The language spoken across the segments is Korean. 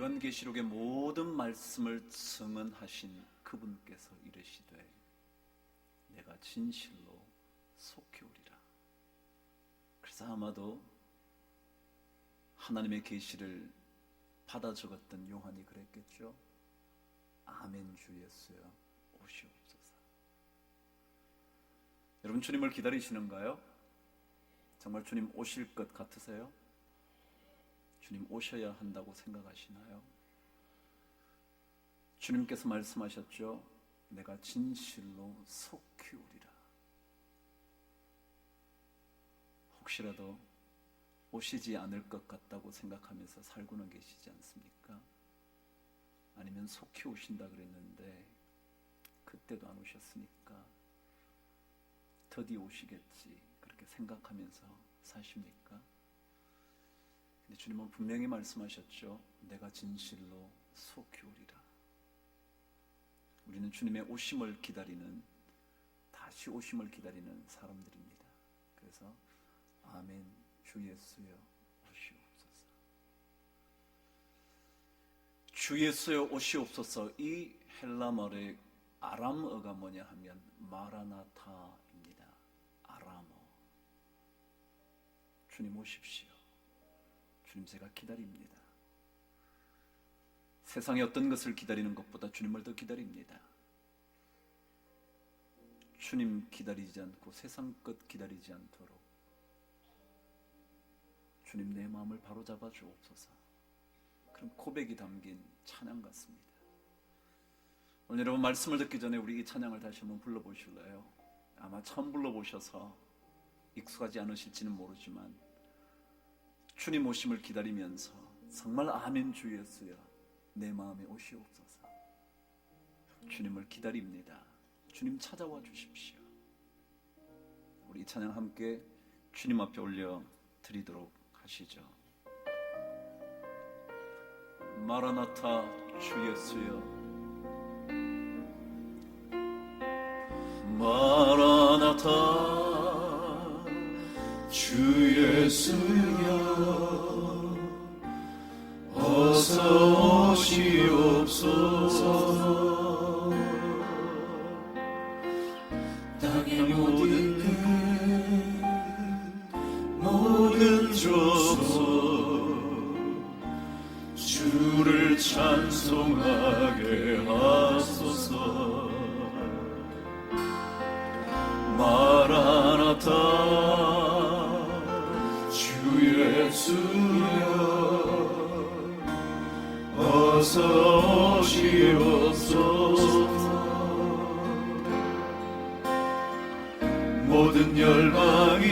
요한계시록의 모든 말씀을 증언하신 그분께서 이르시되 내가 진실로 속히 오리라. 그래서 아마도 하나님의 계시를 받아 적었던 요한이 그랬겠죠. 아멘 주 예수여 오시옵소서. 여러분, 주님을 기다리시는가요? 정말 주님 오실 것 같으세요? 주님 오셔야 한다고 생각하시나요? 주님께서 말씀하셨죠. 내가 진실로 속히 오리라. 혹시라도 오시지 않을 것 같다고 생각하면서 살고는 계시지 않습니까? 아니면 속히 오신다 그랬는데 그때도 안 오셨으니까 드디어 오시겠지 그렇게 생각하면서 사십니까? 근데 주님은 분명히 말씀하셨죠. 내가 진실로 속히 오리라. 우리는 주님의 오심을 기다리는, 다시 오심을 기다리는 사람들입니다. 그래서 아멘 주 예수여 오시옵소서. 주 예수여 오시옵소서. 이 헬라말의 아람어가 뭐냐 하면 마라나타입니다. 아람어. 주님 오십시오. 주님 제가 기다립니다. 세상의 어떤 것을 기다리는 것보다 주님을 더 기다립니다. 주님 기다리지 않고 세상 것 기다리지 않도록 주님 내 마음을 바로잡아 주옵소서. 그런 고백이 담긴 찬양 같습니다. 오늘 여러분 말씀을 듣기 전에 우리 이 찬양을 다시 한번 불러보실래요? 아마 처음 불러보셔서 익숙하지 않으실지는 모르지만 주님 오심을 기다리면서 정말 아멘 주 예수여 내 마음에 오시옵소서. 주님을 기다립니다. 주님 찾아와 주십시오. 우리 이 찬양 함께 주님 앞에 올려 드리도록 하시죠. 마라나타 주 예수여 마라나타 주 예수여 어서 오시옵소서. 땅의 모든 모든 족속 주를 찬송하게 하소서. 마라나타 주 예수여 어서 오시옵소서. 모든 열방이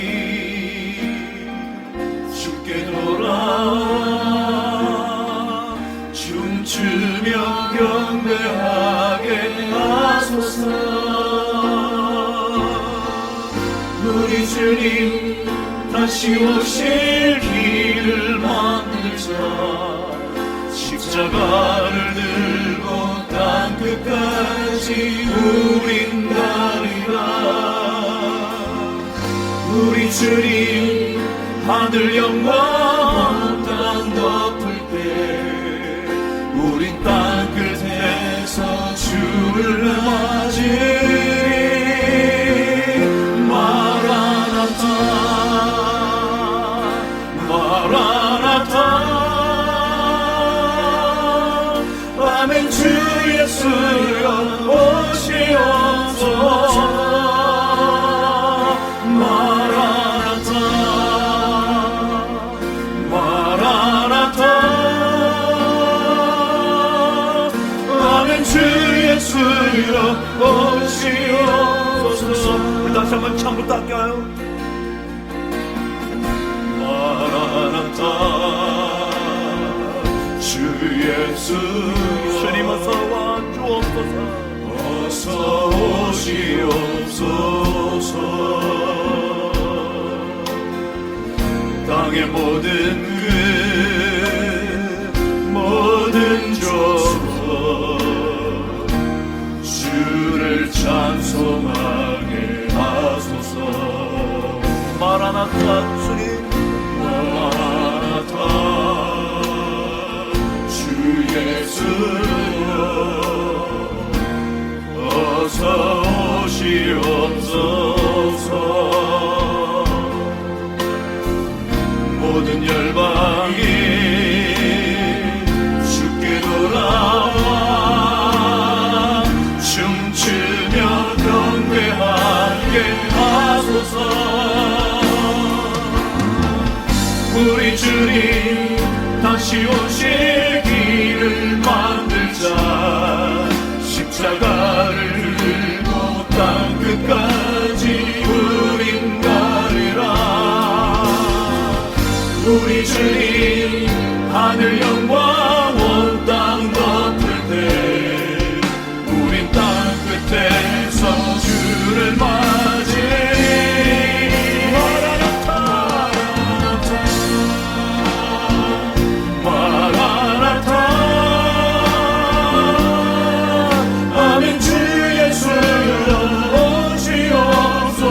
주께 돌아 춤추며 경배하게 하소서. 우리 주님 다시 오실 길을 만들자. 십자가를 들고 땅 끝까지 우린 가리라. 우리 주님 하늘 영광 땅 덮을 때 우린 땅 끝에서 주를 맞으리. 마라나타 마라나타 아멘 주 예수여 오시옵소서. 마라나타 마라나타 아멘 주 예수여 오시옵소서. 우리 다시 한번 참부터 할까요? 마라나타 주 예수 주님 어서 와 주옵소서. 어서 오시옵소서. 땅의 모든 끝 모든 족속 주를 찬송하게 하소서. 마라나타 주님 마라나타 주 예수여 어서 오시옵소서. 모든 열방이 주께 돌아와 춤추며 경배하게 하소서. 우리 주님 다시 오실 길을 만들자. 십자가를 들고 땅 끝까지 우린 가리라. 우리 주님 하늘 영광 온 땅 덮을 때 우린 땅 끝에서 주를 맞이해. 마라나타 마라나타 아멘. 주 예수여 오시옵소서.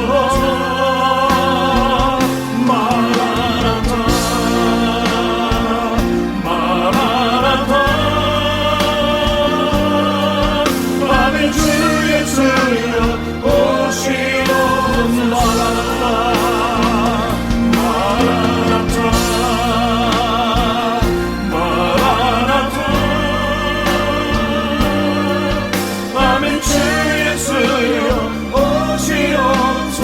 마라나타 마라나타 아멘. 주 예수여 오시옵소서. 마라나타 마라나타 마라나타 아멘. 주 예수여 오시옵소서.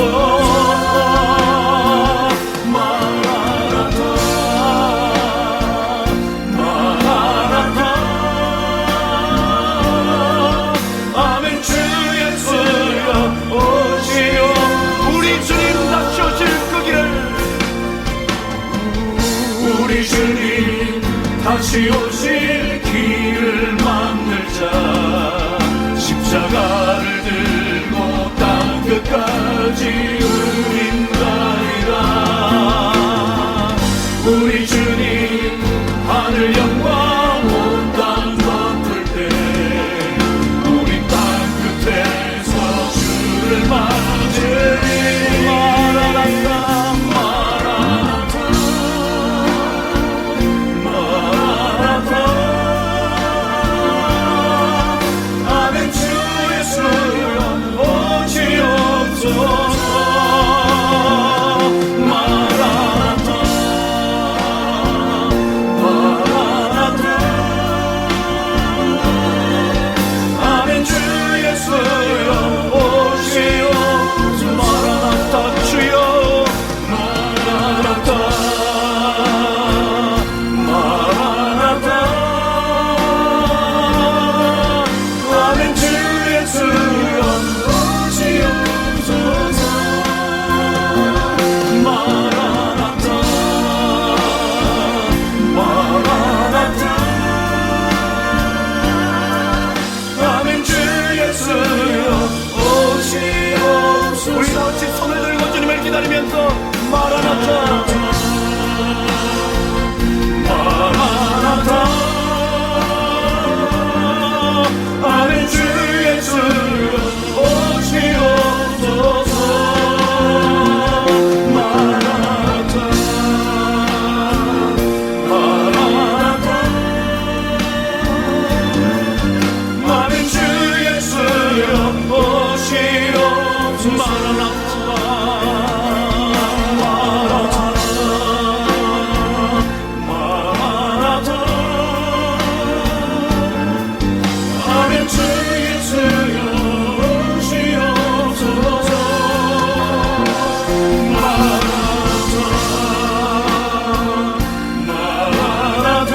마라나타 마라나타 아멘. 주 예수여 오시옵소서. 우리 주님 다시 오실 그 길을 우리 주님 다시 오실 길을 만들자. 십자가를 들고 땅 끝까지 우린 가리라. 우리 주님 하늘 영광 온 땅 덮을 때 우린 땅 끝에서 주를 맞으리. 마라나타 마라나타 마라나타 아멘. 주 예수여 오시옵소서. 마라나타 마라나타 아멘. 주 예수여 오시옵소서. 마라나타 주여 마라나타 마라나타 아멘. 주 예수여 오시옵소서. 마라나타 마라나타 아멘. 주 예수여 오시옵소서. 우리 다 같이 손을 들고 주님을 기다리면서 마라나타 마라나타 아멘. 주 예수여 오시옵소서. 마라나타 마라나타 아멘. 주 예수여 오시옵소서. 마라나타 마라나타 아멘. 주 예수여 오시옵소서. 마라나타 마라나타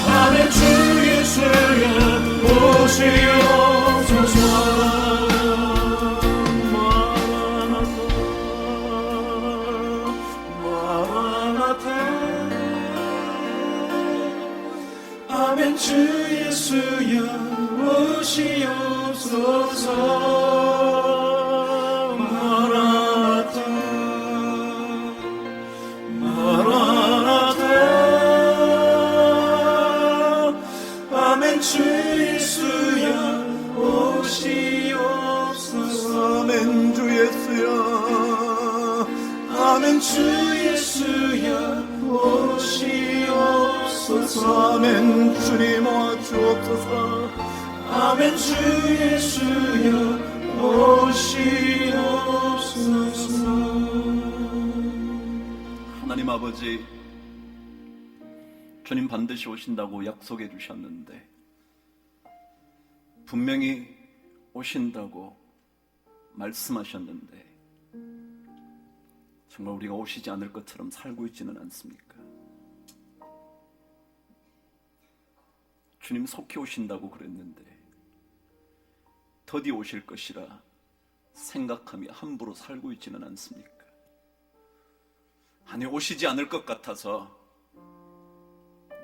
아멘. 주 예수여 오시옵소서. 마라나타 아멘. 주 예수여 오시옵소서. 마라나타 마라나타 아멘. 주 예수여 오시옵소서. 아멘. 주 예수여 아멘. 주 예수여 오시옵소서. 아멘. 주님 와 주옵소서. 아멘. 주 예수여 오시옵소서. 하나님 아버지, 주님 반드시 오신다고 약속해 주셨는데 분명히 오신다고 말씀하셨는데 정말 우리가 오시지 않을 것처럼 살고 있지는 않습니까? 주님 속히 오신다고 그랬는데 더디 오실 것이라 생각하며 함부로 살고 있지는 않습니까? 아니, 오시지 않을 것 같아서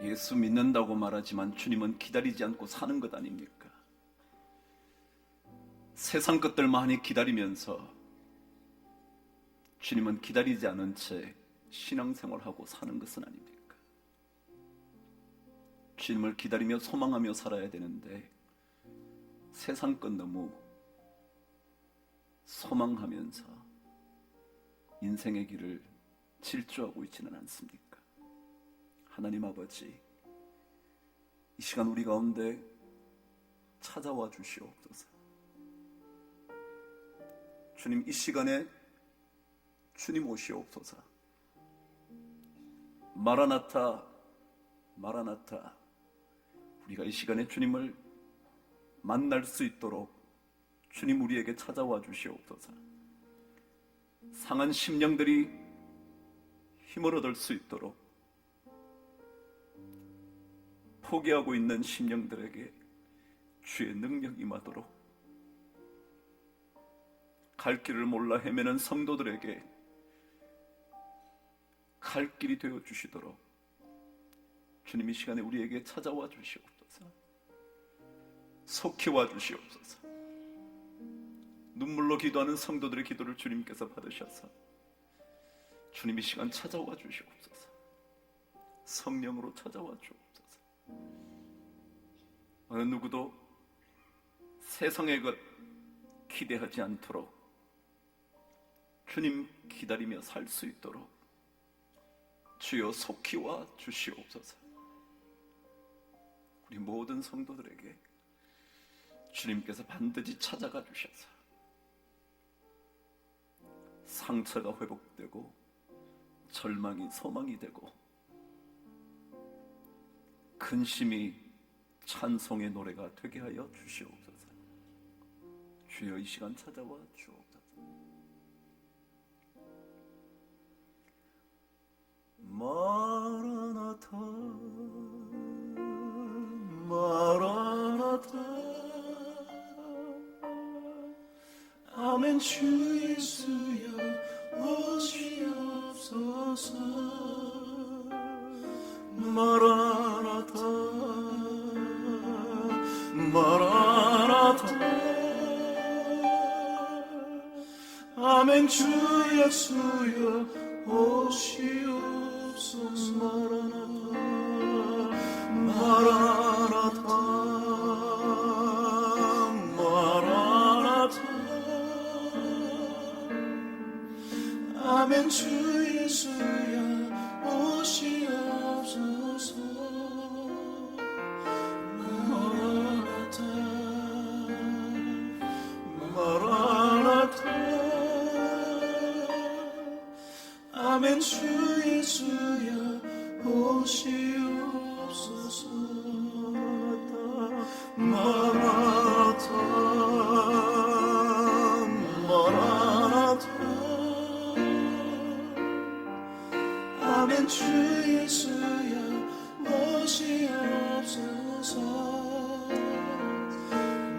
예수 믿는다고 말하지만 주님은 기다리지 않고 사는 것 아닙니까? 세상 것들 많이 기다리면서 주님은 기다리지 않은 채 신앙생활하고 사는 것은 아닙니까? 주님을 기다리며 소망하며 살아야 되는데 세상 것 너무 소망하면서 인생의 길을 질주하고 있지는 않습니까? 하나님 아버지, 이 시간 우리 가운데 찾아와 주시옵소서. 주님, 이 시간에 주님 오시옵소서. 마라나타, 마라나타. 우리가 이 시간에 주님을 만날 수 있도록 주님 우리에게 찾아와 주시옵소서. 상한 심령들이 힘을 얻을 수 있도록, 포기하고 있는 심령들에게 주의 능력이 임하도록, 갈 길을 몰라 헤매는 성도들에게 갈 길이 되어 주시도록 주님 이 시간에 우리에게 찾아와 주시옵소서. 속히 와 주시옵소서. 눈물로 기도하는 성도들의 기도를 주님께서 받으셔서 주님 이 시간 찾아와 주시옵소서. 성령으로 찾아와 주옵소서. 어느 누구도 세상의 것 기대하지 않도록 주님 기다리며 살 수 있도록 주여 속히 와 주시옵소서. 우리 모든 성도들에게 주님께서 반드시 찾아가 주셔서 상처가 회복되고 절망이 소망이 되고 근심이 찬송의 노래가 되게 하여 주시옵소서. 주여 이 시간 찾아와 주옵소서. 마라나타 마라나타. 아멘. 주 예수여 오시옵소서. 마라나타 마라나타. 아멘. 주 예수여 오시옵소서. 마라나타 마라나타. 아멘. 주 예수여 오시옵소서. 마라나타 마라나타. 아멘. 주 예수여 오시옵소서. 마라나타 마라나타. 아멘. 주 예수여 오시옵소서.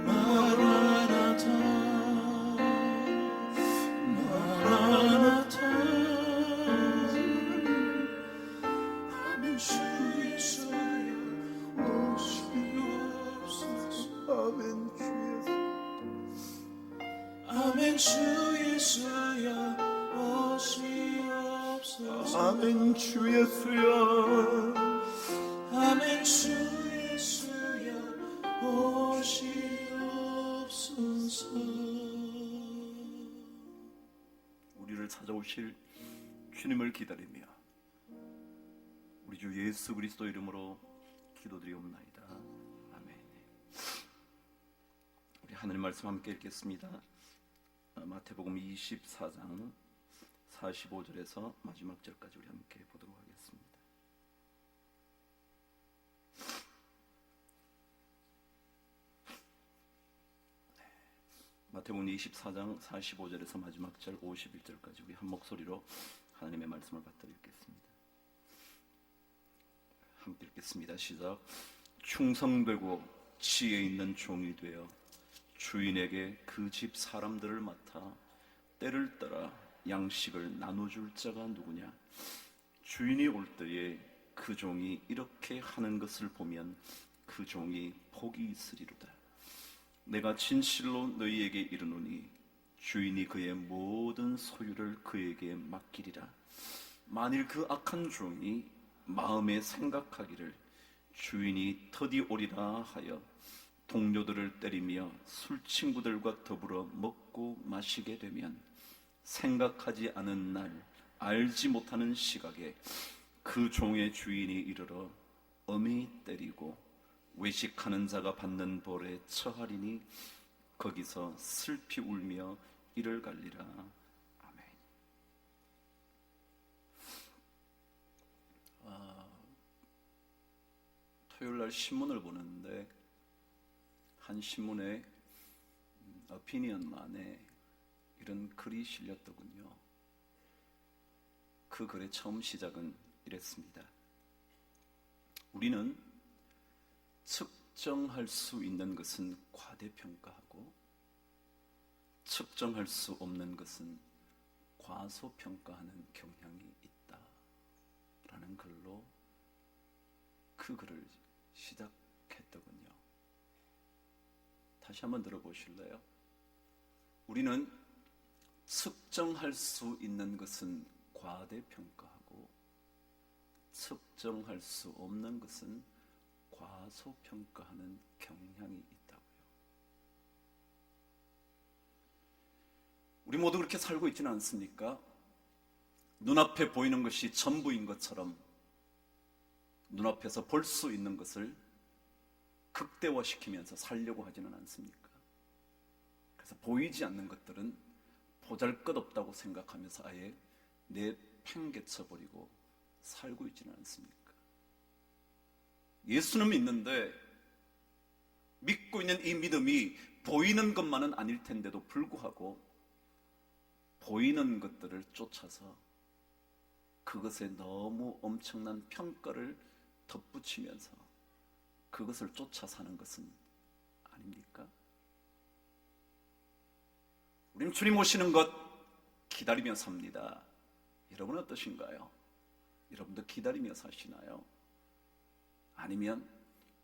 마라나타 마라나타. 아멘. 주 예수여 오시옵소서. 아멘. 주 예수여 오시옵소서. 아멘. 주 예수여. 아멘. 주 예수여 오시옵소서. 우리를 찾아오실 주님을 기다리며 우리 주 예수 그리스도 이름으로 기도드리옵나이다. 아멘. 우리 하늘의 말씀 함께 읽겠습니다. 마태복음 24장 45절에서 마지막 절까지 우리 함께 보도록 하겠습니다. 마태복음 24장 45절에서 마지막 절 51절까지 우리 한 목소리로 하나님의 말씀을 받들어 읽겠습니다. 함께 읽겠습니다. 시작. 충성되고 지혜 있는 종이 되어 주인에게 그 집 사람들을 맡아 때를 따라 양식을 나눠줄 자가 누구냐? 주인이 올 때에 그 종이 이렇게 하는 것을 보면 그 종이 복이 있으리로다. 내가 진실로 너희에게 이르노니 주인이 그의 모든 소유를 그에게 맡기리라. 만일 그 악한 종이 마음에 생각하기를 주인이 더디 오리라 하여 동료들을 때리며 술 친구들과 더불어 먹고 마시게 되면 생각하지 않은 날 알지 못하는 시각에 그 종의 주인이 이르러 엄히 때리고 외식하는 자가 받는 벌에 처하리니 거기서 슬피 울며 이를 갈리라. 아멘. 토요일날 신문을 보는데 한 신문에 어피니언란에 이런 글이 실렸더군요. 그 글의 처음 시작은 이랬습니다. 우리는 측정할 수 있는 것은 과대평가하고 측정할 수 없는 것은 과소평가하는 경향이 있다라는 글로 그 글을 시작했더군요. 다시 한번 들어보실래요? 우리는 측정할 수 있는 것은 과대평가하고 측정할 수 없는 것은 과소평가하는 경향이 있다고요. 우리 모두 그렇게 살고 있지는 않습니까? 눈앞에 보이는 것이 전부인 것처럼 눈앞에서 볼 수 있는 것을 극대화시키면서 살려고 하지는 않습니까? 그래서 보이지 않는 것들은 보잘것없다고 생각하면서 아예 내팽개쳐버리고 살고 있지는 않습니까? 예수는 믿는데 믿고 있는 이 믿음이 보이는 것만은 아닐 텐데도 불구하고 보이는 것들을 쫓아서 그것에 너무 엄청난 평가를 덧붙이면서 그것을 쫓아 사는 것은 아닙니까? 우리는 주님 오시는 것 기다리며 삽니다. 여러분은 어떠신가요? 여러분도 기다리며 사시나요? 아니면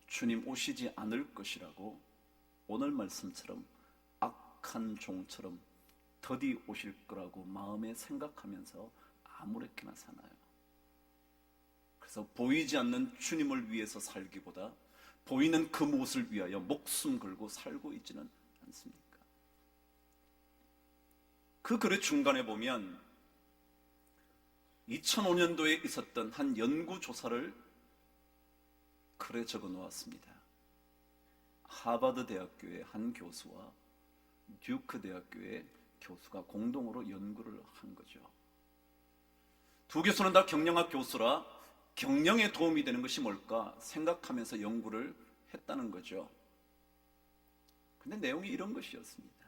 주님 오시지 않을 것이라고 오늘 말씀처럼 악한 종처럼 더디 오실 거라고 마음에 생각하면서 아무렇게나 사나요? 그래서 보이지 않는 주님을 위해서 살기보다 보이는 그 무엇을 위하여 목숨 걸고 살고 있지는 않습니까? 그 글의 중간에 보면 2005년도에 있었던 한 연구조사를 글에 적어 놓았습니다. 하버드 대학교의 한 교수와 듀크 대학교의 교수가 공동으로 연구를 한 거죠. 두 교수는 다 경영학 교수라 경영에 도움이 되는 것이 뭘까 생각하면서 연구를 했다는 거죠. 근데 내용이 이런 것이었습니다.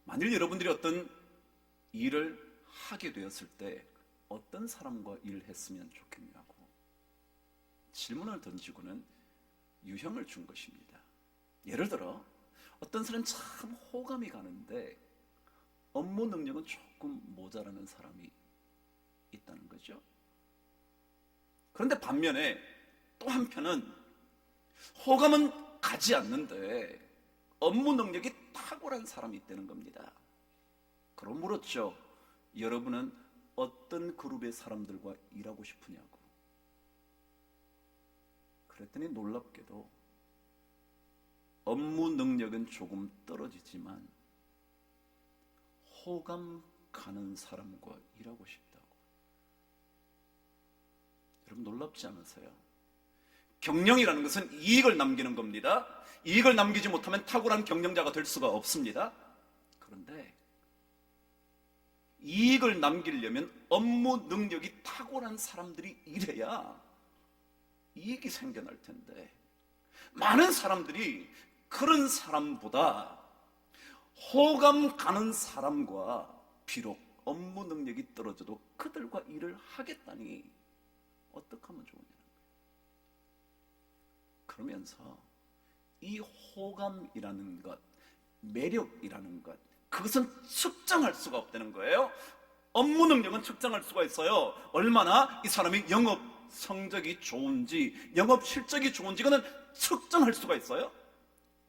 만일 여러분들이 어떤 일을 하게 되었을 때 어떤 사람과 일을 했으면 좋겠냐고 질문을 던지고는 유형을 준 것입니다. 예를 들어 어떤 사람은 참 호감이 가는데 업무 능력은 조금 모자라는 사람이 있다는 거죠. 그런데 반면에 또 한편은 호감은 가지 않는데 업무 능력이 탁월한 사람이 있다는 겁니다. 그럼 물었죠. 여러분은 어떤 그룹의 사람들과 일하고 싶으냐고. 그랬더니 놀랍게도 업무 능력은 조금 떨어지지만 호감 가는 사람과 일하고 싶다고. 여러분 놀랍지 않으세요? 경영이라는 것은 이익을 남기는 겁니다. 이익을 남기지 못하면 탁월한 경영자가 될 수가 없습니다. 그런데 이익을 남기려면 업무 능력이 탁월한 사람들이 일해야 이익이 생겨날 텐데, 많은 사람들이 그런 사람보다 호감 가는 사람과 비록 업무 능력이 떨어져도 그들과 일을 하겠다니 어떻게 하면 좋으냐는 거예요. 그러면서 이 호감이라는 것, 매력이라는 것, 그것은 측정할 수가 없다는 거예요. 업무 능력은 측정할 수가 있어요. 얼마나 이 사람이 영업 성적이 좋은지, 영업 실적이 좋은지 그는 측정할 수가 있어요.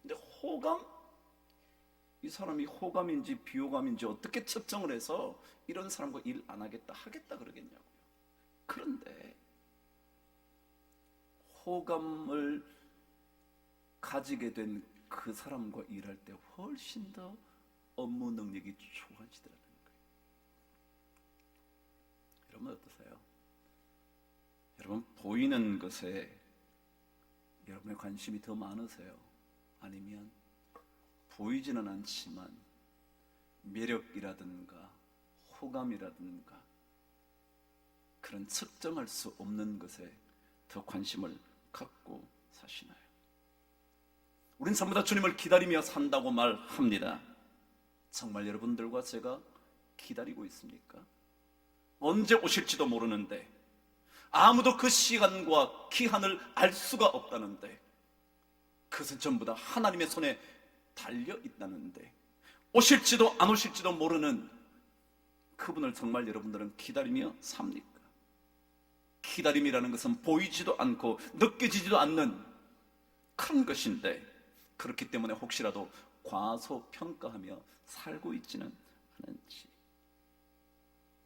근데 호감? 이 사람이 호감인지 비호감인지 어떻게 측정을 해서 이런 사람과 일 안 하겠다 하겠다 그러겠냐고요. 그런데 호감을 가지게 된 그 사람과 일할 때 훨씬 더 업무 능력이 좋아지더라는 거예요. 여러분 어떠세요? 여러분 보이는 것에 여러분의 관심이 더 많으세요? 아니면 보이지는 않지만 매력이라든가 호감이라든가 그런 측정할 수 없는 것에 더 관심을 갖고 사시나요? 우린 전부 다 주님을 기다리며 산다고 말합니다. 정말 여러분들과 제가 기다리고 있습니까? 언제 오실지도 모르는데, 아무도 그 시간과 기한을 알 수가 없다는데, 그것은 전부 다 하나님의 손에 달려 있다는데, 오실지도 안 오실지도 모르는 그분을 정말 여러분들은 기다리며 삽니까? 기다림이라는 것은 보이지도 않고 느껴지지도 않는 큰 것인데, 그렇기 때문에 혹시라도 과소평가하며 살고 있지는 않은지,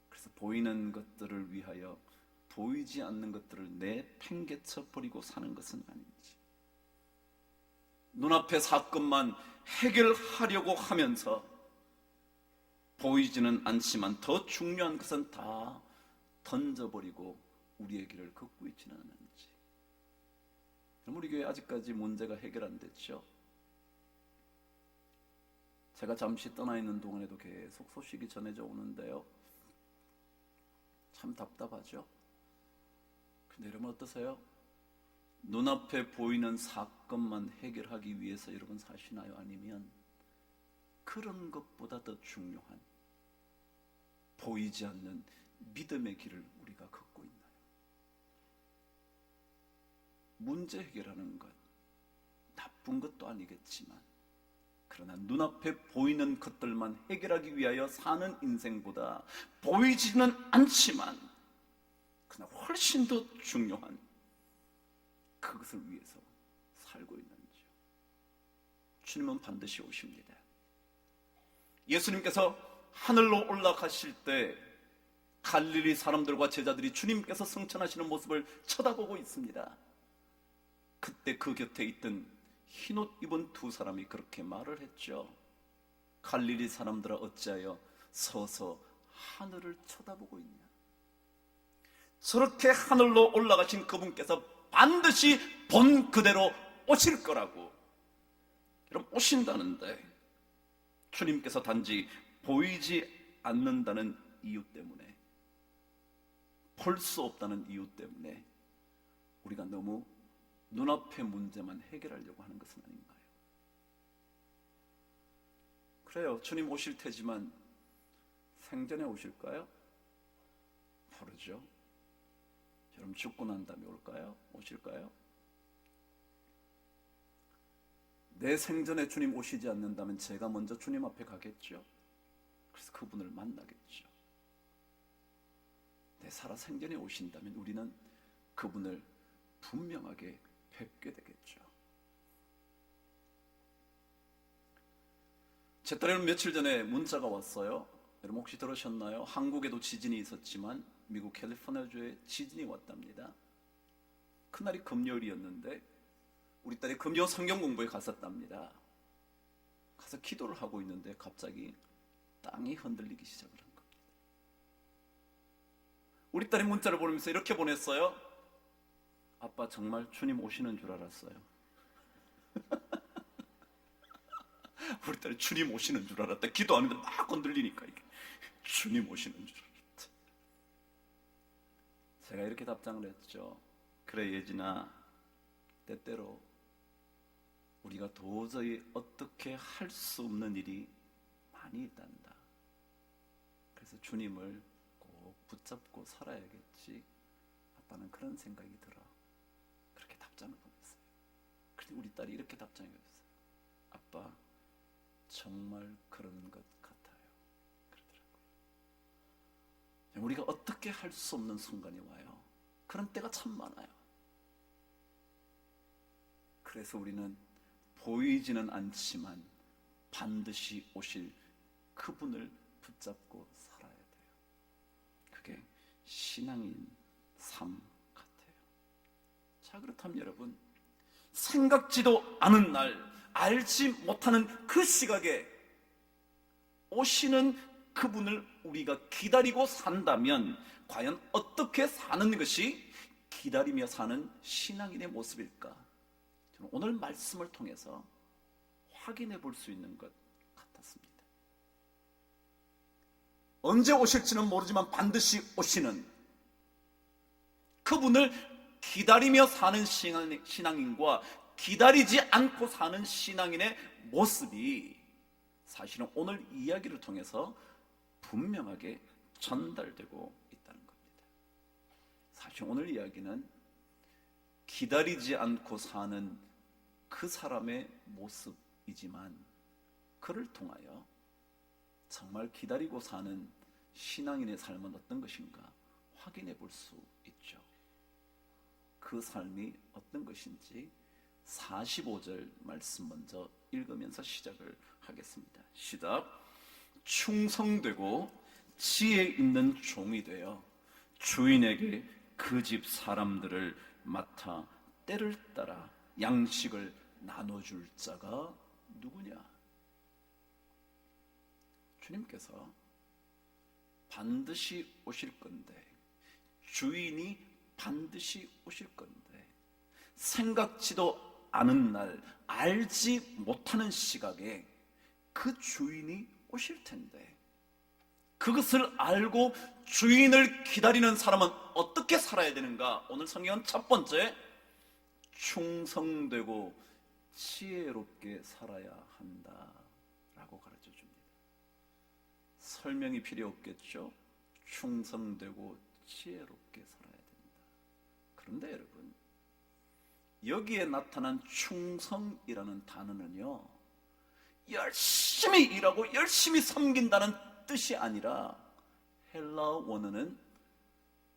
그래서 보이는 것들을 위하여 보이지 않는 것들을 내팽개쳐 버리고 사는 것은 아닌지, 눈앞의 사건만 해결하려고 하면서 보이지는 않지만 더 중요한 것은 다 던져버리고 우리의 길을 걷고 있지는 않은지. 우리 교회 아직까지 문제가 해결 안 됐죠? 제가 잠시 떠나 있는 동안에도 계속 소식이 전해져 오는데요, 참 답답하죠? 근데 여러분 어떠세요? 눈앞에 보이는 사건만 해결하기 위해서 여러분 사시나요? 아니면 그런 것보다 더 중요한 보이지 않는 믿음의 길을 우리가 걷고 있나요? 문제 해결하는 것 나쁜 것도 아니겠지만, 그러나 눈앞에 보이는 것들만 해결하기 위하여 사는 인생보다 보이지는 않지만 그러나 훨씬 더 중요한 그것을 위해서 살고 있는지요. 주님은 반드시 오십니다. 예수님께서 하늘로 올라가실 때 갈릴리 사람들과 제자들이 주님께서 승천하시는 모습을 쳐다보고 있습니다. 그때 그 곁에 있던 흰옷 입은 두 사람이 그렇게 말을 했죠. 갈릴리 사람들아 어찌하여 서서 하늘을 쳐다보고 있냐. 저렇게 하늘로 올라가신 그분께서 반드시 본 그대로 오실 거라고. 여러분 오신다는데 주님께서 단지 보이지 않는다는 이유 때문에, 볼 수 없다는 이유 때문에 우리가 너무 눈앞의 문제만 해결하려고 하는 것은 아닌가요? 그래요, 주님 오실 테지만 생전에 오실까요? 모르죠. 여러분 죽고 난 다음에 올까요? 오실까요? 내 생전에 주님 오시지 않는다면 제가 먼저 주님 앞에 가겠죠. 그래서 그분을 만나겠죠. 내 살아 생전에 오신다면 우리는 그분을 분명하게 뵙게 되겠죠. 제 딸에는 며칠 전에 문자가 왔어요. 여러분 혹시 들으셨나요? 한국에도 지진이 있었지만 미국 캘리포니아주에 지진이 왔답니다. 그날이 금요일이었는데 우리 딸이 금요 성경 공부에 갔었답니다. 가서 기도를 하고 있는데 갑자기 땅이 흔들리기 시작을 한 겁니다. 우리 딸이 문자를 보내면서 이렇게 보냈어요. 아빠 정말 주님 오시는 줄 알았어요. 우리 딸이 주님 오시는 줄 알았다. 기도하는데 막 건들리니까 이게 주님 오시는 줄 알았다. 제가 이렇게 답장을 했죠. 그래 예진아, 때때로 우리가 도저히 어떻게 할 수 없는 일이 많이 있단다. 그래서 주님을 꼭 붙잡고 살아야겠지. 아빠는 그런 생각이 들어. 그렇게 답장을 보냈어요. 그런데 우리 딸이 이렇게 답장했어요. 아빠 정말 그런 것 같아요. 그러더라고요. 우리가 어떻게 할 수 없는 순간이 와요. 그런 때가 참 많아요. 그래서 우리는 보이지는 않지만 반드시 오실 그분을 붙잡고 살아야 돼요. 그게 신앙인 삶 같아요. 자, 그렇다면 여러분, 생각지도 않은 날, 알지 못하는 그 시각에 오시는 그분을 우리가 기다리고 산다면 과연 어떻게 사는 것이 기다리며 사는 신앙인의 모습일까? 저는 오늘 말씀을 통해서 확인해 볼 수 있는 것 같았습니다. 언제 오실지는 모르지만 반드시 오시는 그분을 기다리며 사는 신앙인과 기다리지 않고 사는 신앙인의 모습이 사실은 오늘 이야기를 통해서 분명하게 전달되고 있다는 겁니다. 사실 오늘 이야기는 기다리지 않고 사는 그 사람의 모습이지만 그를 통하여 정말 기다리고 사는 신앙인의 삶은 어떤 것인가 확인해 볼 수 있죠. 그 삶이 어떤 것인지 45절 말씀 먼저 읽으면서 시작을 하겠습니다. 시작. 충성되고 지혜 있는 종이 되어 주인에게 그 집 사람들을 맡아 때를 따라 양식을 나눠줄 자가 누구냐? 주님께서 반드시 오실 건데, 주인이 반드시 오실 건데, 생각지도 않은 날, 알지 못하는 시각에 그 주인이 오실 텐데, 그것을 알고 주인을 기다리는 사람은 어떻게 살아야 되는가? 오늘 성경은 첫 번째, 충성되고 지혜롭게 살아야 한다 라고 가르쳐 줍니다. 설명이 필요 없겠죠? 충성되고 지혜롭게 살아야 된다. 그런데 여러분, 여기에 나타난 충성이라는 단어는요, 열심히 일하고 열심히 섬긴다는 뜻이 아니라 헬라 원어는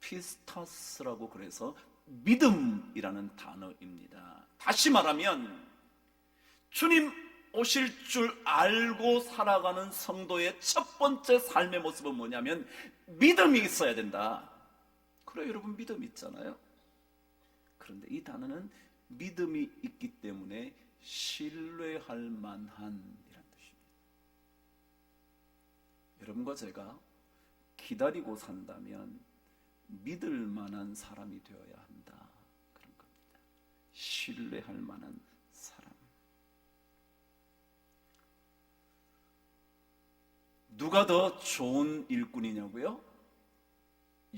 피스타스라고 그래서 믿음이라는 단어입니다. 다시 말하면 주님 오실 줄 알고 살아가는 성도의 첫 번째 삶의 모습은 뭐냐면 믿음이 있어야 된다. 그래, 여러분 믿음 있잖아요. 그런데 이 단어는 믿음이 있기 때문에 신뢰할 만한 이란 뜻입니다. 여러분과 제가 기다리고 산다면 믿을 만한 사람이 되어야 한다, 그런 겁니다. 신뢰할 만한 사람. 누가 더 좋은 일꾼이냐고요?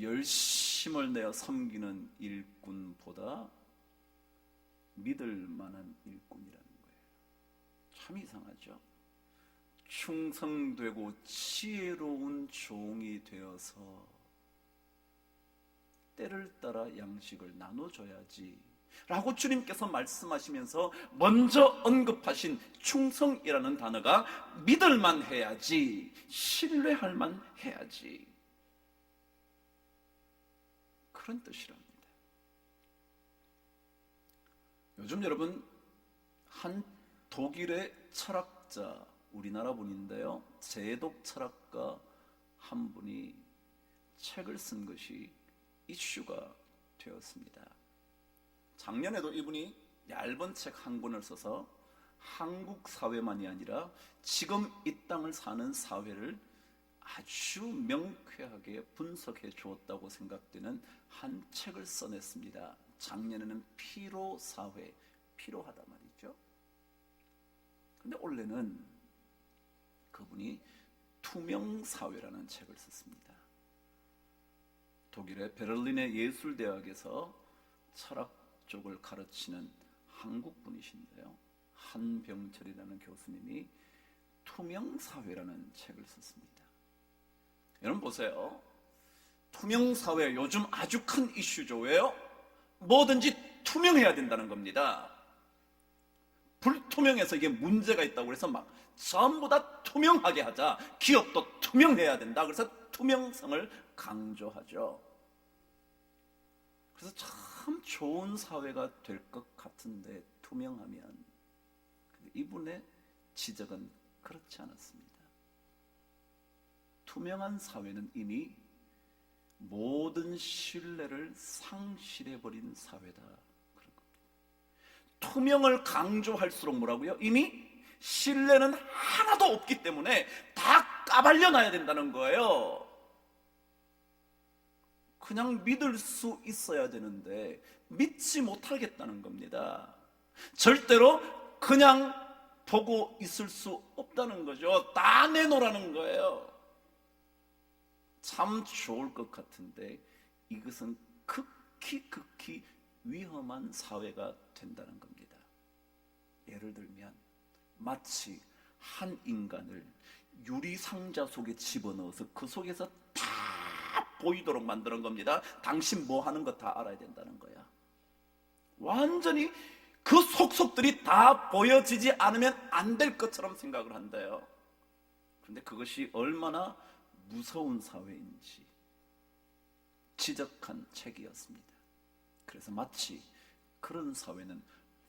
열심을 내어 섬기는 일꾼보다 믿을 만한 일꾼이라는 거예요. 참 이상하죠? 충성되고 지혜로운 종이 되어서 때를 따라 양식을 나눠줘야지 라고 주님께서 말씀하시면서 먼저 언급하신 충성이라는 단어가 믿을만 해야지, 신뢰할만 해야지, 그런 뜻이랍니다. 요즘 여러분, 한 독일의 철학자, 우리나라 분인데요, 제독 철학가 한 분이 책을 쓴 것이 이슈가 되었습니다. 작년에도 이분이 얇은 책 한 권을 써서 한국 사회만이 아니라 지금 이 땅을 사는 사회를 아주 명쾌하게 분석해 주었다고 생각되는 한 책을 써냈습니다. 작년에는 피로 사회, 피로하다 말이죠. 근데 올해는 그분이 투명 사회라는 책을 썼습니다. 독일의 베를린의 예술대학에서 철학 쪽을 가르치는 한국 분이신데요, 한병철이라는 교수님이 투명 사회라는 책을 썼습니다. 여러분 보세요. 투명 사회 요즘 아주 큰 이슈죠. 왜요? 뭐든지 투명해야 된다는 겁니다. 불투명해서 이게 문제가 있다고 해서 막 전부 다 투명하게 하자. 기업도 투명해야 된다. 그래서 투명성을 강조하죠. 그래서 참 좋은 사회가 될 것 같은데 투명하면, 근데 이분의 지적은 그렇지 않았습니다. 투명한 사회는 이미 모든 신뢰를 상실해버린 사회다. 그런 겁니다. 투명을 강조할수록 뭐라고요? 이미 신뢰는 하나도 없기 때문에 다 까발려놔야 된다는 거예요. 그냥 믿을 수 있어야 되는데 믿지 못하겠다는 겁니다. 절대로 그냥 보고 있을 수 없다는 거죠. 다 내놓으라는 거예요. 참 좋을 것 같은데 이것은 극히 위험한 사회가 된다는 겁니다. 예를 들면 마치 한 인간을 유리상자 속에 집어넣어서 그 속에서 다 보이도록 만드는 겁니다. 당신 뭐 하는 거 다 알아야 된다는 거야. 완전히 그 속속들이 다 보여지지 않으면 안 될 것처럼 생각을 한대요. 그런데 그것이 얼마나 무서운 사회인지 지적한 책이었습니다. 그래서 마치 그런 사회는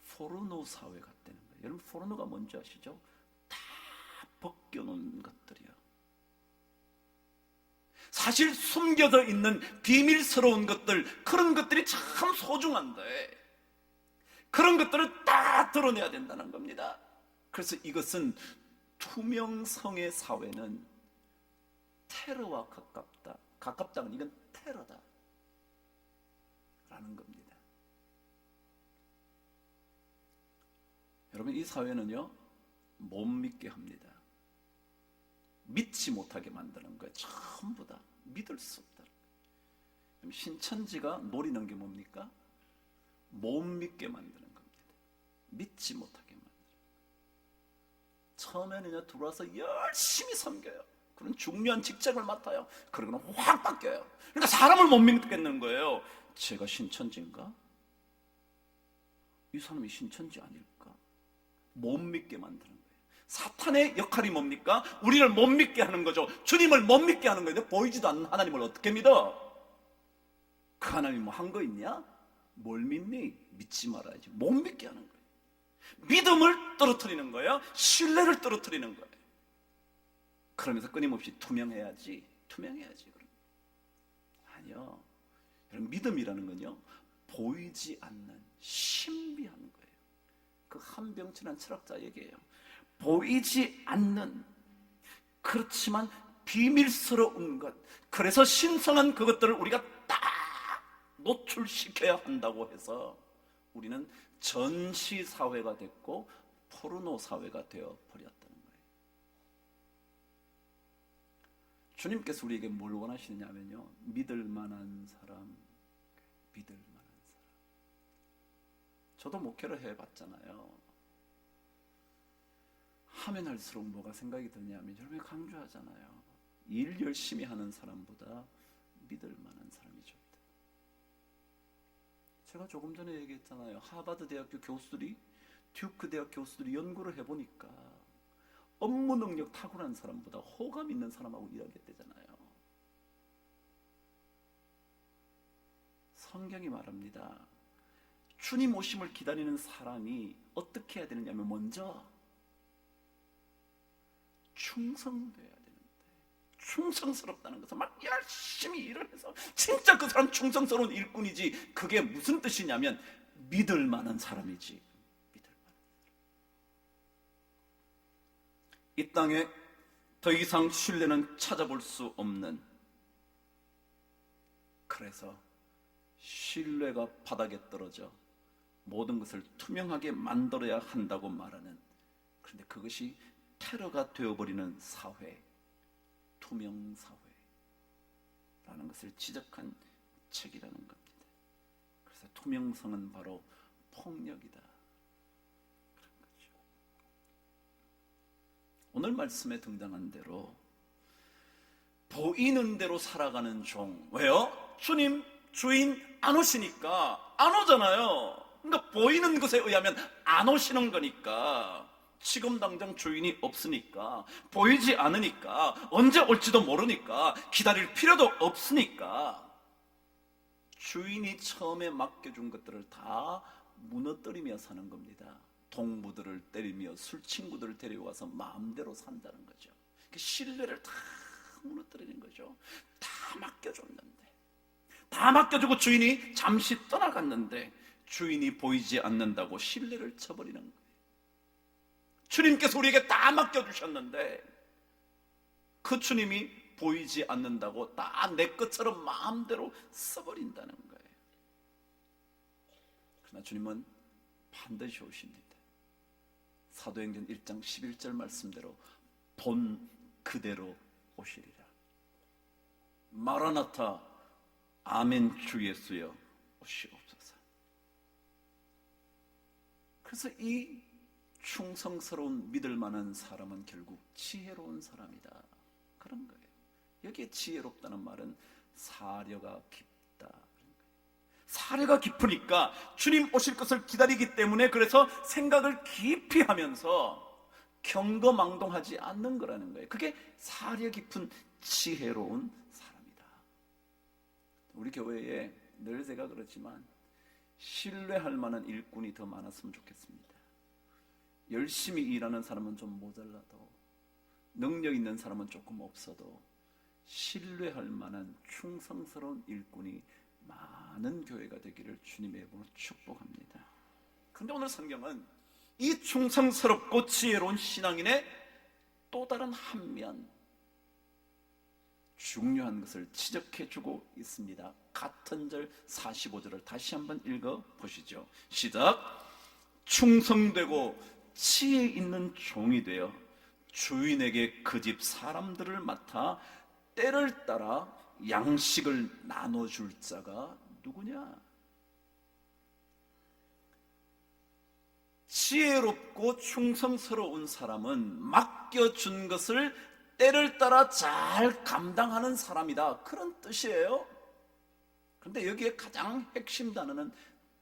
포르노 사회 같다는 거예요. 여러분 포르노가 뭔지 아시죠? 다 벗겨놓은 것들이요. 사실 숨겨져 있는 비밀스러운 것들, 그런 것들이 참 소중한데 그런 것들을 다 드러내야 된다는 겁니다. 그래서 이것은 투명성의 사회는 테러와 가깝다는 이건 테러다 라는 겁니다. 여러분 이 사회는요 못 믿게 합니다. 믿지 못하게 만드는 거예요. 전부 다 믿을 수 없다. 신천지가 노리는 게 뭡니까? 못 믿게 만드는 겁니다. 믿지 못하게 만드는 거예요. 처음에는요 들어와서 열심히 섬겨요. 그런 중요한 직책을 맡아요. 그러고는 확 바뀌어요. 그러니까 사람을 못 믿겠는 거예요. 제가 신천지인가? 이 사람이 신천지 아닐까? 못 믿게 만드는 거예요. 사탄의 역할이 뭡니까? 우리를 못 믿게 하는 거죠. 주님을 못 믿게 하는 거예요. 보이지도 않는 하나님을 어떻게 믿어? 그 하나님 뭐 한 거 있냐? 뭘 믿니? 믿지 말아야지. 못 믿게 하는 거예요. 믿음을 떨어뜨리는 거예요. 신뢰를 떨어뜨리는 거예요. 그러면서 끊임없이 투명해야지. 그럼. 아니요. 여러분 믿음이라는 건요 보이지 않는 신비한 거예요. 그 한병철이라는 철학자 얘기예요. 보이지 않는, 그렇지만 비밀스러운 것, 그래서 신성한 그것들을 우리가 딱 노출시켜야 한다고 해서 우리는 전시사회가 됐고 포르노 사회가 되어버렸다는 거예요. 주님께서 우리에게 뭘 원하시느냐면요 믿을 만한 사람. 저도 목회를 해봤잖아요. 하면 할수록 뭐가 생각이 드냐면 여러분이 강조하잖아요. 일 열심히 하는 사람보다 믿을 만한 사람이 좋다. 제가 조금 전에 얘기했잖아요. 하버드 대학교 교수들이, 듀크 대학 교수들이 연구를 해보니까 업무 능력 탁월한 사람보다 호감 있는 사람하고 일하게 되잖아요. 성경이 말합니다. 주님 오심을 기다리는 사람이 어떻게 해야 되느냐면 먼저 충성돼야 되는데, 충성스럽다는 것은 막 열심히 일을 해서 진짜 그 사람 충성스러운 일꾼이지, 그게 무슨 뜻이냐면 믿을 만한 사람이지. 믿을 만한 사람. 이 땅에 더 이상 신뢰는 찾아볼 수 없는, 그래서 신뢰가 바닥에 떨어져 모든 것을 투명하게 만들어야 한다고 말하는, 그런데 그것이 테러가 되어버리는 사회, 투명 사회라는 것을 지적한 책이라는 겁니다. 그래서 투명성은 바로 폭력이다, 그런 거죠. 오늘 말씀에 등장한 대로 보이는 대로 살아가는 종. 왜요? 주님, 주인 안 오시니까. 안 오잖아요. 그러니까 보이는 것에 의하면 안 오시는 거니까. 지금 당장 주인이 없으니까, 보이지 않으니까, 언제 올지도 모르니까, 기다릴 필요도 없으니까 주인이 처음에 맡겨준 것들을 다 무너뜨리며 사는 겁니다. 동무들을 때리며 술친구들을 데려와서 마음대로 산다는 거죠. 신뢰를 다 무너뜨리는 거죠. 다 맡겨줬는데, 다 맡겨주고 주인이 잠시 떠나갔는데 주인이 보이지 않는다고 신뢰를 쳐버리는 거예요. 주님께서 우리에게 다 맡겨주셨는데 그 주님이 보이지 않는다고 다 내 것처럼 마음대로 써버린다는 거예요. 그러나 주님은 반드시 오십니다. 사도행전 1장 11절 말씀대로 본 그대로 오시리라. 마라나타, 아멘, 주 예수여 오시옵소서. 그래서 이 충성스러운 믿을 만한 사람은 결국 지혜로운 사람이다, 그런 거예요. 여기에 지혜롭다는 말은 사려가 깊다, 사려가 깊으니까 주님 오실 것을 기다리기 때문에, 그래서 생각을 깊이 하면서 경거망동하지 않는 거라는 거예요. 그게 사려 깊은 지혜로운 사람이다. 우리 교회에 늘 제가 그렇지만 신뢰할 만한 일꾼이 더 많았으면 좋겠습니다. 열심히 일하는 사람은 좀 모자라도, 능력 있는 사람은 조금 없어도 신뢰할 만한 충성스러운 일꾼이 많은 교회가 되기를 주님의 이름으로 축복합니다. 그런데 오늘 성경은 이 충성스럽고 지혜로운 신앙인의 또 다른 한 면, 중요한 것을 지적해주고 있습니다. 같은 절 45절을 다시 한번 읽어보시죠. 시작. 충성되고 지혜 있는 종이 되어 주인에게 그 집 사람들을 맡아 때를 따라 양식을 나눠줄 자가 누구냐? 지혜롭고 충성스러운 사람은 맡겨준 것을 때를 따라 잘 감당하는 사람이다, 그런 뜻이에요. 그런데 여기에 가장 핵심 단어는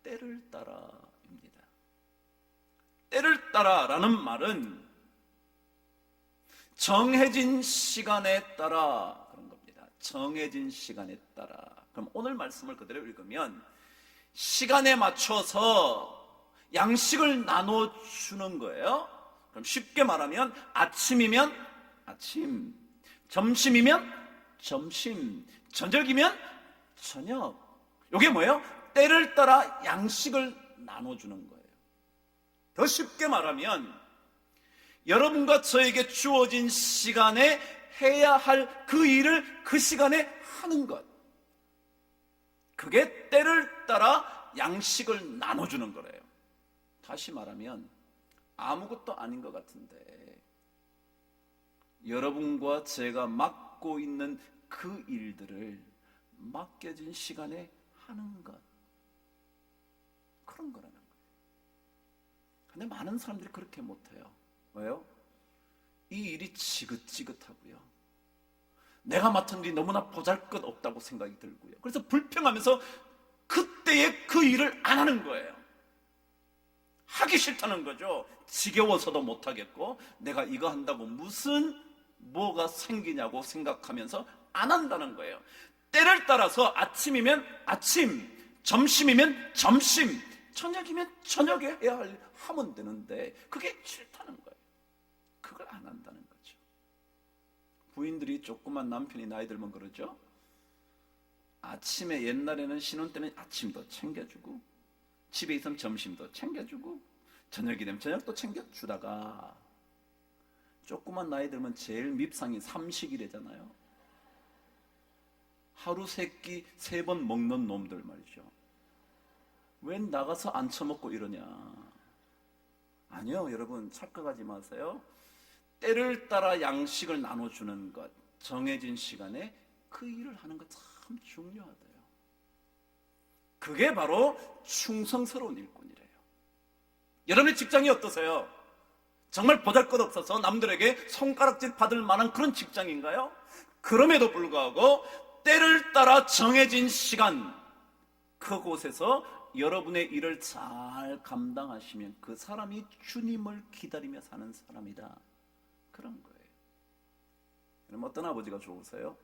때를 따라입니다. 때를 따라라는 말은 정해진 시간에 따라 그런 겁니다. 정해진 시간에 따라. 그럼 오늘 말씀을 그대로 읽으면 시간에 맞춰서 양식을 나눠주는 거예요. 그럼 쉽게 말하면 아침이면 아침, 점심이면 점심, 저녁이면 저녁. 이게 뭐예요? 때를 따라 양식을 나눠주는 거예요. 더 쉽게 말하면 여러분과 저에게 주어진 시간에 해야 할 그 일을 그 시간에 하는 것, 그게 때를 따라 양식을 나눠주는 거래요. 다시 말하면 아무것도 아닌 것 같은데 여러분과 제가 맡고 있는 그 일들을 맡겨진 시간에 하는 것, 그런 거라는 거예요. 근데 많은 사람들이 그렇게 못해요. 왜요? 이 일이 지긋지긋하고요, 내가 맡은 일이 너무나 보잘것없다고 생각이 들고요, 그래서 불평하면서 그때의 그 일을 안 하는 거예요. 하기 싫다는 거죠. 지겨워서도 못하겠고 내가 이거 한다고 무슨 뭐가 생기냐고 생각하면서 안 한다는 거예요. 때를 따라서 아침이면 아침, 점심이면 점심, 저녁이면 저녁에 해야 할 일 하면 되는데 그게 싫다는 거예요. 그걸 안 한다는 거죠. 부인들이 조그만 남편이 나이 들면 그러죠. 아침에 옛날에는 신혼 때는 아침도 챙겨주고 집에 있으면 점심도 챙겨주고 저녁이 되면 저녁도 챙겨주다가 조그만 나이 들면 제일 밉상이 삼식이래잖아요. 하루 세 끼 3번 먹는 놈들 말이죠. 왜 나가서 안 처먹고 이러냐? 아니요, 여러분 착각하지 마세요. 때를 따라 양식을 나눠주는 것, 정해진 시간에 그 일을 하는 것 참 중요하대요. 그게 바로 충성스러운 일꾼이래요. 여러분의 직장이 어떠세요? 정말 보잘것없어서 남들에게 손가락질 받을 만한 그런 직장인가요? 그럼에도 불구하고 때를 따라 정해진 시간, 그곳에서 여러분의 일을 잘 감당하시면 그 사람이 주님을 기다리며 사는 사람이다, 그런 거예요. 그럼 어떤 아버지가 좋으세요?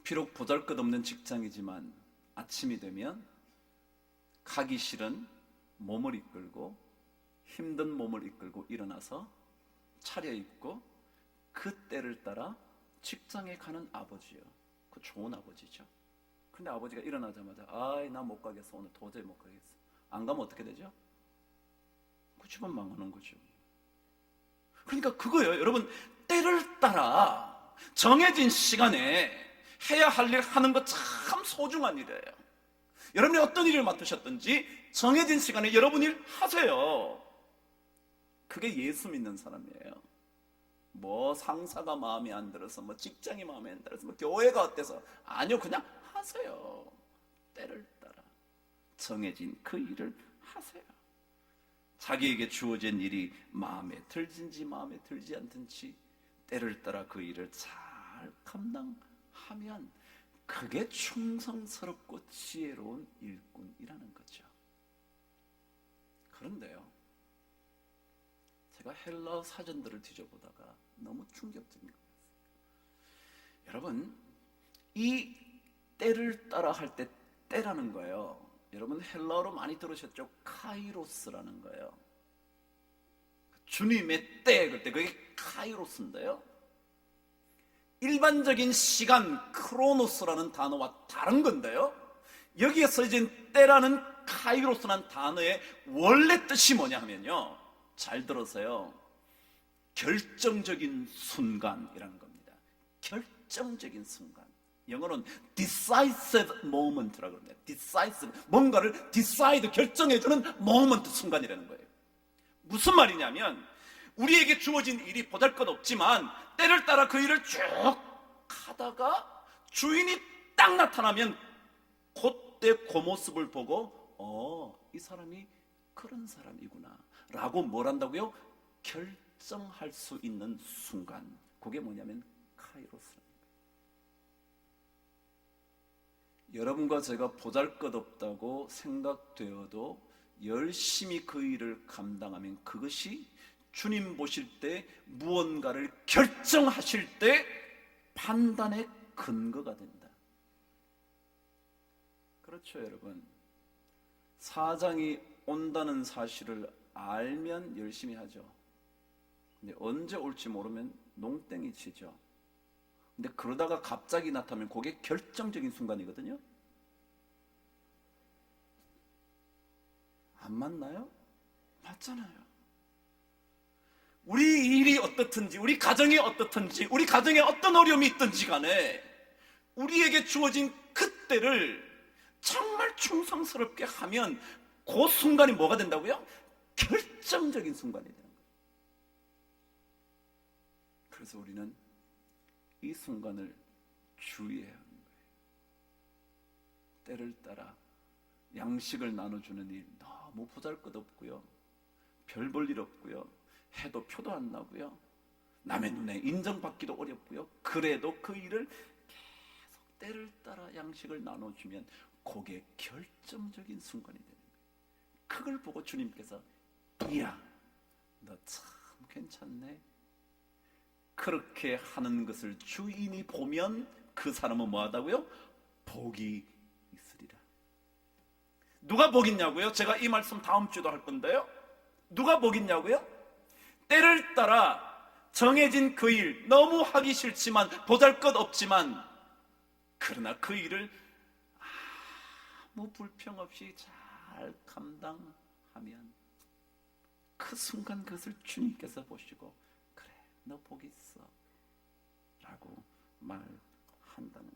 비록 보잘것없는 직장이지만 아침이 되면 가기 싫은 몸을 이끌고 힘든 몸을 이끌고 일어나서 차려입고 그 때를 따라 직장에 가는 아버지요. 그 좋은 아버지죠. 근데 아버지가 일어나자마자 아이 나 못 가겠어, 오늘 도저히 못 가겠어, 안 가면 어떻게 되죠? 그 집은 망하는 거죠. 그러니까 그거예요. 여러분, 때를 따라 정해진 시간에 해야 할 일 하는 거 참 소중한 일이에요. 여러분이 어떤 일을 맡으셨든지 정해진 시간에 여러분 일 하세요. 그게 예수 믿는 사람이에요. 뭐 상사가 마음에 안 들어서, 뭐 직장이 마음에 안 들어서, 뭐 교회가 어때서, 아니요, 그냥 하세요. 때를 따라 정해진 그 일을 하세요. 자기에게 주어진 일이 마음에 들든지 마음에 들지 않든지 때를 따라 그 일을 잘 감당하면 그게 충성스럽고 지혜로운 일꾼이라는 거죠. 그런데요, 제가 헬라어 사전들을 뒤져보다가 너무 충격적인 거예요. 여러분, 이 때를 따라 할 때 때라는 거예요. 여러분 헬라어로 많이 들으셨죠? 카이로스라는 거예요. 주님의 때, 그때 그게 카이로스인데요, 일반적인 시간 크로노스라는 단어와 다른 건데요, 여기에 써진 때라는 카이로스라는 단어의 원래 뜻이 뭐냐 하면요, 잘 들으세요, 결정적인 순간이라는 겁니다. 결정적인 순간. 영어로는 decisive moment라고 합니다. decisive, 뭔가를 decide, 결정해주는 moment, 순간이라는 거예요. 무슨 말이냐면 우리에게 주어진 일이 보잘것없지만 때를 따라 그 일을 쭉 하다가 주인이 딱 나타나면 그때 그 모습을 보고 이 사람이 그런 사람이구나 라고 뭘 한다고요? 결정할 수 있는 순간. 그게 뭐냐면 카이로스. 여러분과 제가 보잘것없다고 생각되어도 열심히 그 일을 감당하면 그것이 주님 보실 때 무언가를 결정하실 때 판단의 근거가 된다. 그렇죠, 여러분. 사장이 온다는 사실을 알면 열심히 하죠. 근데 언제 올지 모르면 농땡이 치죠. 근데 그러다가 갑자기 나타나면 그게 결정적인 순간이거든요. 안 맞나요? 맞잖아요. 우리 일이 어떻든지, 우리 가정이 어떻든지, 우리 가정에 어떤 어려움이 있든지 간에 우리에게 주어진 그때를 정말 충성스럽게 하면 그 순간이 뭐가 된다고요? 결정적인 순간이 되는 거예요. 그래서 우리는 이 순간을 주의해야 하는 거예요. 때를 따라 양식을 나눠주는 일 너무 보잘것없고요, 별 볼 일 없고요, 해도 표도 안 나고요, 남의 눈에 인정받기도 어렵고요, 그래도 그 일을 계속 때를 따라 양식을 나눠주면 그게 결정적인 순간이 되는 거예요. 그걸 보고 주님께서 이야 너 참 괜찮네, 그렇게 하는 것을 주인이 보면 그 사람은 뭐하다고요? 복이 있으리라. 누가 복 있냐고요? 제가 이 말씀 다음 주도 할 건데요, 누가 복 있냐고요? 때를 따라 정해진 그 일, 너무 하기 싫지만 보잘것없지만 그러나 그 일을 아무 불평 없이 잘 감당하면 그 순간 그것을 주님께서 보시고 그래 너 복 있어 라고 말한다는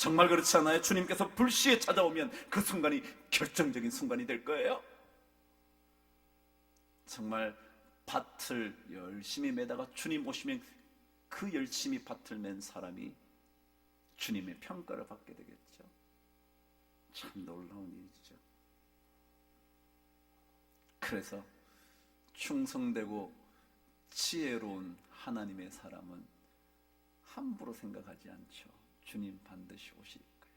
정말 그렇지 않아요? 주님께서 불시에 찾아오면 그 순간이 결정적인 순간이 될 거예요. 정말 밭을 열심히 매다가 주님 오시면 그 열심히 밭을 맨 사람이 주님의 평가를 받게 되겠죠. 참 놀라운 일이죠. 그래서 충성되고 지혜로운 하나님의 사람은 함부로 생각하지 않죠. 주님 반드시 오실 거예요.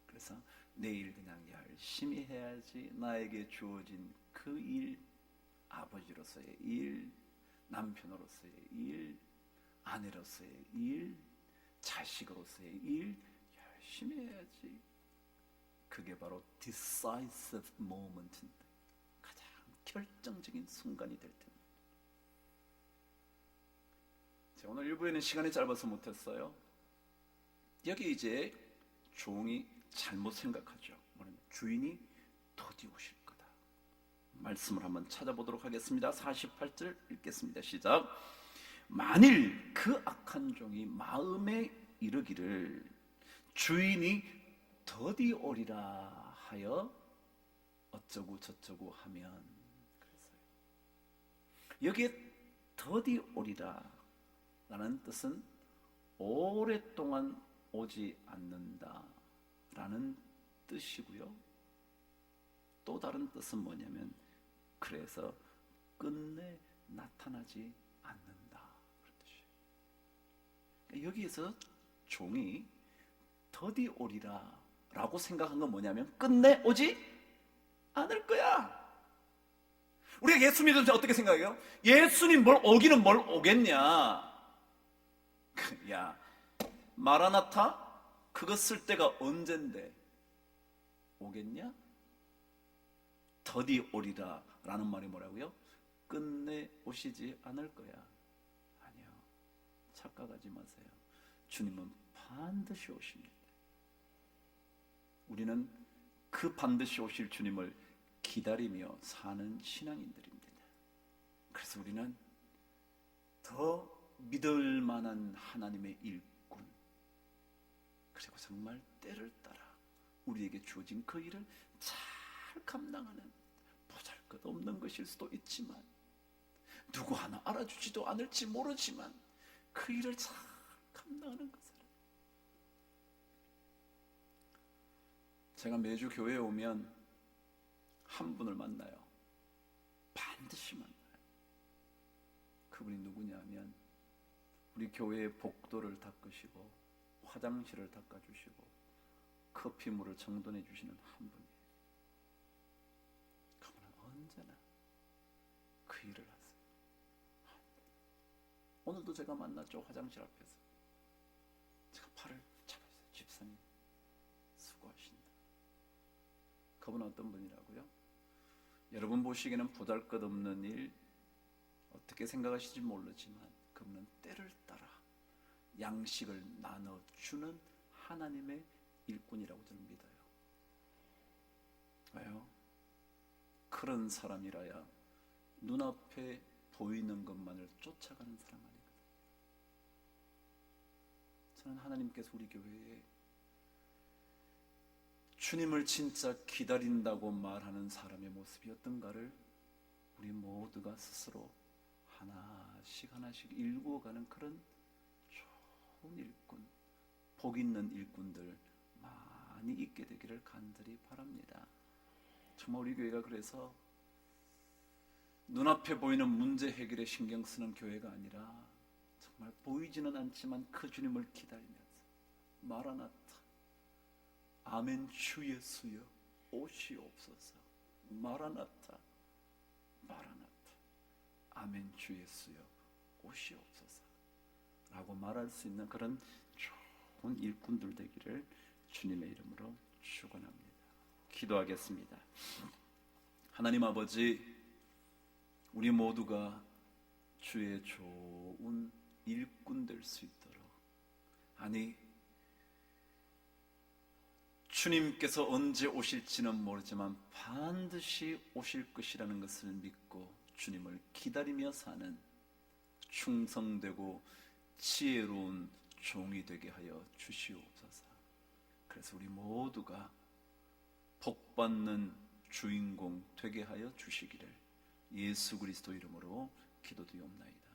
그래서 내일 그냥 열심히 해야지. 나에게 주어진 그 일, 아버지로서의 일, 남편으로서의 일, 아내로서의 일, 자식으로서의 일 열심히 해야지. 그게 바로 decisive moment인데, 가장 결정적인 순간이 될 텐데. 자, 오늘 일부에는 시간이 짧아서 못했어요. 여기 이제 종이 잘못 생각하죠. 뭐냐면 주인이 더디 오실 거다. 말씀을 한번 찾아보도록 하겠습니다. 48절 읽겠습니다. 시작. 만일 그 악한 종이 마음에 이르기를 주인이 더디 오리라 하여 어쩌고 저쩌고 하면, 그래서요. 여기에 더디 오리라 라는 뜻은 오랫동안 오지 않는다 라는 뜻이고요. 또 다른 뜻은 뭐냐면 그래서 끝내 나타나지 않는다 그런 뜻이에요. 여기에서 종이 더디 오리라 라고 생각한 건 뭐냐면 끝내 오지 않을 거야. 우리가 예수 믿을 때 어떻게 생각해요? 예수님 뭘 오기는 뭘 오겠냐. 야, 마라나타? 그거 쓸 때가 언젠데 오겠냐? 더디 오리라 라는 말이 뭐라고요? 끝내 오시지 않을 거야. 아니요, 착각하지 마세요. 주님은 반드시 오십니다. 우리는 그 반드시 오실 주님을 기다리며 사는 신앙인들입니다. 그래서 우리는 더 믿을 만한 하나님의 일꾼, 그리고 정말 때를 따라 우리에게 주어진 그 일을 잘 감당하는, 보잘것없는 것일 수도 있지만 누구 하나 알아주지도 않을지 모르지만 그 일을 잘 감당하는 그 사람. 제가 매주 교회에 오면 한 분을 만나요. 반드시 만나요. 그분이 누구냐 하면 우리 교회의 복도를 닦으시고 화장실을 닦아주시고 커피물을 정돈해 주시는 한 분이에요. 그분은 언제나 그 일을 하세요. 오늘도 제가 만났죠. 화장실 앞에서. 제가 팔을 잡았어요. 집사님 수고하신다. 그분은 어떤 분이라고요? 여러분 보시기에는 보잘것없는 일, 어떻게 생각하실지 모르지만 그분은 때를 따라 양식을 나눠주는 하나님의 일꾼이라고 저는 믿어요. 왜요? 그런 사람이라야 눈앞에 보이는 것만을 쫓아가는 사람 아니거든요. 저는 하나님께서 우리 교회에 주님을 진짜 기다린다고 말하는 사람의 모습이 어떤가를 우리 모두가 스스로 하나씩 하나씩 일구어가는 그런 좋은 일꾼, 복 있는 일꾼들 많이 있게 되기를 간절히 바랍니다. 정말 우리 교회가 그래서 눈앞에 보이는 문제 해결에 신경 쓰는 교회가 아니라 정말 보이지는 않지만 그 주님을 기다리면서 마라나타, 아멘 주 예수여 오시옵소서, 마라나타, 마라나타, 아멘 주 예수여 오시옵소서 라고 말할 수 있는 그런 좋은 일꾼들 되기를 주님의 이름으로 축원합니다. 기도하겠습니다. 하나님 아버지, 우리 모두가 주의 좋은 일꾼 될 수 있도록, 아니 주님께서 언제 오실지는 모르지만 반드시 오실 것이라는 것을 믿고 주님을 기다리며 사는 충성되고 지혜로운 종이 되게 하여 주시옵소서. 그래서 우리 모두가 복받는 주인공 되게 하여 주시기를 예수 그리스도 이름으로 기도드리옵나이다.